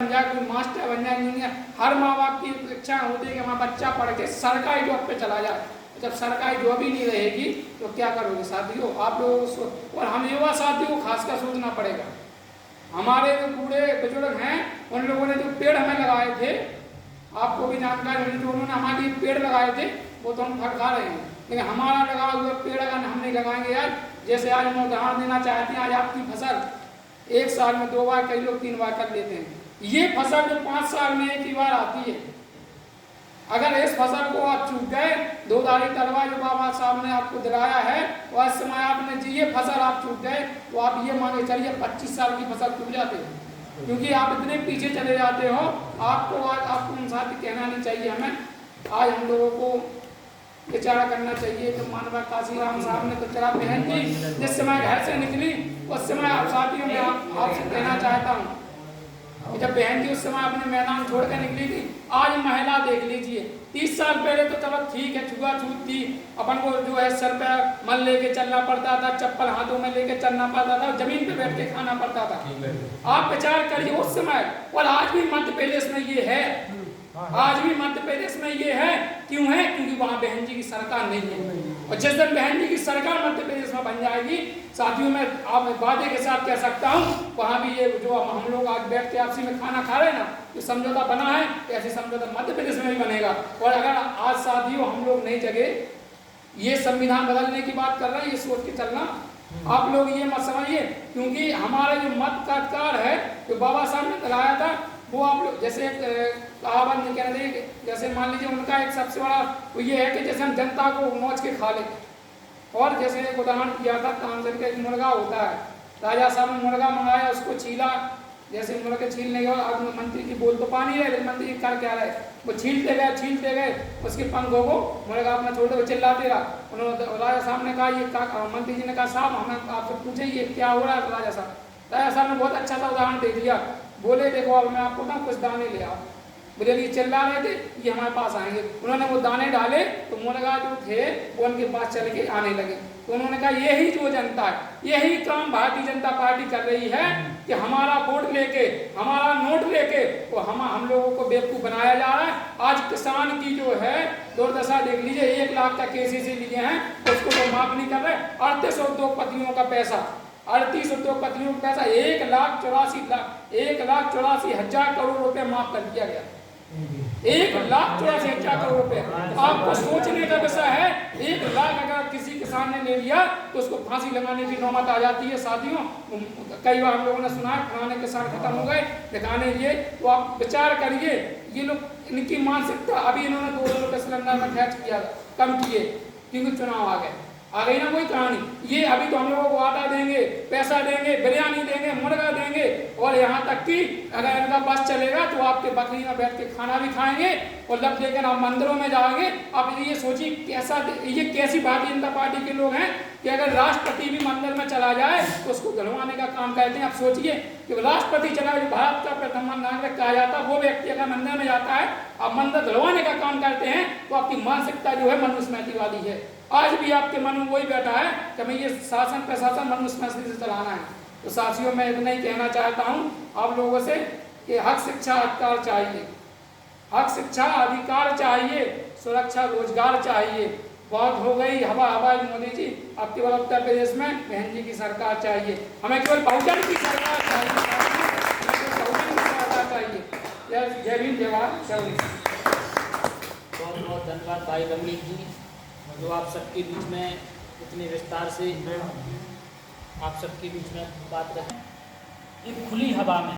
बन जाए, कोई मास्टर बन जाए, इंजीनियर। हर माँ बाप की इच्छा होती है कि हमारा बच्चा पढ़ के सरकारी जॉब पे चला जाए। जब सरकारी जॉब ही नहीं रहेगी तो क्या करोगे साथियों आप लोग। और हम युवा साथियों को खासकर सोचना पड़ेगा। हमारे जो बूढ़े बुजुर्ग हैं उन लोगों ने जो पेड़ हमें लगाए थे, आपको भी जानकारी होगी, जो उन्होंने हमारे लिए पेड़ लगाए थे वो तो हम फटका रहे हैं, लेकिन हमारा लगा हुआ पेड़ अगर हम नहीं लगाएंगे यार। जैसे आज हम उदाहरण देना चाहते हैं, आज आपकी फसल एक साल में 2 बार, कई लोग 3 बार कर लेते हैं। ये फसल जो 5 साल में एक ही बार आती है, अगर इस फसल को आप चूक गए, 2 धारी तलवार जो बाबा साहब ने आपको दिलाया है, और इस समय आपने ये फसल आप चूक गए तो आप ये मान के चलिए 25 साल की फसल चूक जाते हैं, क्योंकि आप इतने पीछे चले जाते हो। आपको इंसान कहना नहीं चाहिए हमें। आज हम लोगों को विचार करना चाहिए कि मानवा काशीराम साहब ने तो चला बहन जी जिस समय घर से निकली उस समय आप साथियों में आपसे कहना चाहता हूँ कि जब बहन जी उस समय अपने मैदान छोड़ कर निकली थी, आज महिला देख लीजिए। 30 साल पहले तो चलो ठीक है, छुआछूत थी, अपन को जो है सर पे मल लेके चलना पड़ता था, चप्पल हाथों में लेके चलना पड़ता था, जमीन पे बैठ के खाना पड़ता था। आप विचार करिए उस समय, और आज भी मध्य प्रदेश में ये है, आज भी मध्य प्रदेश में ये है। क्यों है? क्योंकि वहाँ बहन जी की सरकार नहीं है। और जिस दिन बहन जी की सरकार मध्य प्रदेश में बन जाएगी साथियों, मैं आप वादे के साथ कह सकता हूँ, वहाँ भी ये जो हम लोग आज बैठ के आपसी में खाना खा रहे हैं ना, जो समझौता बना है, ऐसे समझौता मध्य प्रदेश में भी बनेगा। और अगर आज साथियों हम लोग नहीं जगे, ये संविधान बदलने की बात कर रहे हैं, ये सोच के चलना आप लोग ये मत समझिए, क्योंकि हमारा जो मत का अधिकार है जो बाबा साहब ने दिलाया था, वो आप लोग जैसे कहावत नहीं कह रहे, जैसे मान लीजिए उनका एक सबसे बड़ा वो ये है कि जैसे हम जनता को नोच के खा लें। और जैसे एक उदाहरण किया था, तानसेन का एक मुर्गा होता है, राजा साहब ने मुर्गा मंगाया, उसको छीला, जैसे मुर्गे छीलने के बाद मंत्री की बोल तो पानी रहे, लेकिन मंत्री कर क्या रहे, वो छीलते गए उसके पंखों को, मुर्गा अपना छोड़ दे, चिल्लाते रहा। उन्होंने राजा साहब ने कहा, ये मंत्री जी ने कहा साहब हमें आपसे पूछे ये क्या हो रहा है। राजा साहब ने बहुत अच्छा सा उदाहरण दे दिया, बोले देखो अब मैं आपको ना कुछ दाने ले आओ। बोले ये चिल्ला रहे थे, ये हमारे पास आएंगे। उन्होंने वो दाने डाले तो मुर्गा जो थे वो उनके पास चल के आने लगे। तो उन्होंने कहा यही जो जनता है, यही काम भारतीय जनता पार्टी कर रही है कि हमारा वोट लेके, हमारा नोट लेके वो हम लोगों को बेवकूफ बनाया जा रहा है। आज किसान की जो है दुर्दशा देख लीजिए, 1 लाख का केसीसी लिए हैं, उसको तो माफ नहीं कर रहे। 38 उद्योगपतियों का पैसा, 38 उद्योगपतियों का पैसा 1,84,000 करोड़ रुपए माफ कर दिया गया। 1,84,000 करोड़ रुपए। आपको सोचने का विषय है, 1 लाख अगर किसी किसान ने ले लिया तो उसको फांसी लगाने की नौबत आ जाती है साथियों। कई बार हम लोगों ने सुना है पुराने किसान खत्म हो गए, दिखाने ये। तो आप विचार करिए, ये लोग इनकी मानसिकता, अभी इन्होंने 2 रुपए सिलेंडर में खर्च किया, कम किए क्योंकि चुनाव आ गई ना कोई कहानी। ये अभी तो हम लोगों को आटा देंगे, पैसा देंगे, बिरयानी देंगे, मुर्गा देंगे, और यहाँ तक कि अगर इनका बस चलेगा तो आपके बकरी में बैठ के खाना भी खाएंगे, और जब लेकर आप मंदिरों में जाएंगे। आप ये सोचिए ये कैसी भारतीय जनता पार्टी के लोग हैं कि अगर राष्ट्रपति भी मंदिर में चला जाए तो उसको धुलवाने का काम करते हैं। आप सोचिए कि राष्ट्रपति चला, जो भारत का प्रथम नागरिक कहा जाता है, वो व्यक्ति अगर मंदिर में जाता है, आप मंदिर धुलवाने का काम करते हैं, तो आपकी मानसिकता जो है मनुस्मृतिवादी है। आज भी आपके मन में वही बैठा है कि हमें ये शासन प्रशासन मनुस्मृति से चलाना है। तो साथियों मैं इतना ही कहना चाहता हूँ आप लोगों से कि हक शिक्षा अधिकार चाहिए, हक शिक्षा अधिकार चाहिए, सुरक्षा रोजगार चाहिए। बहुत हो गई हवाई मोदी जी, अब केवल उत्तर प्रदेश में बहन जी की सरकार चाहिए, हमें केवल बहुजन की सरकार चाहिए, बहुजन की सरकार चाहिए। जय भीम, जय भारत। बहुत बहुत धन्यवाद भाई रमनीत जी, जो आप सबके बीच में इतने विस्तार से आप सबके बीच में बात रखें। एक खुली हवा में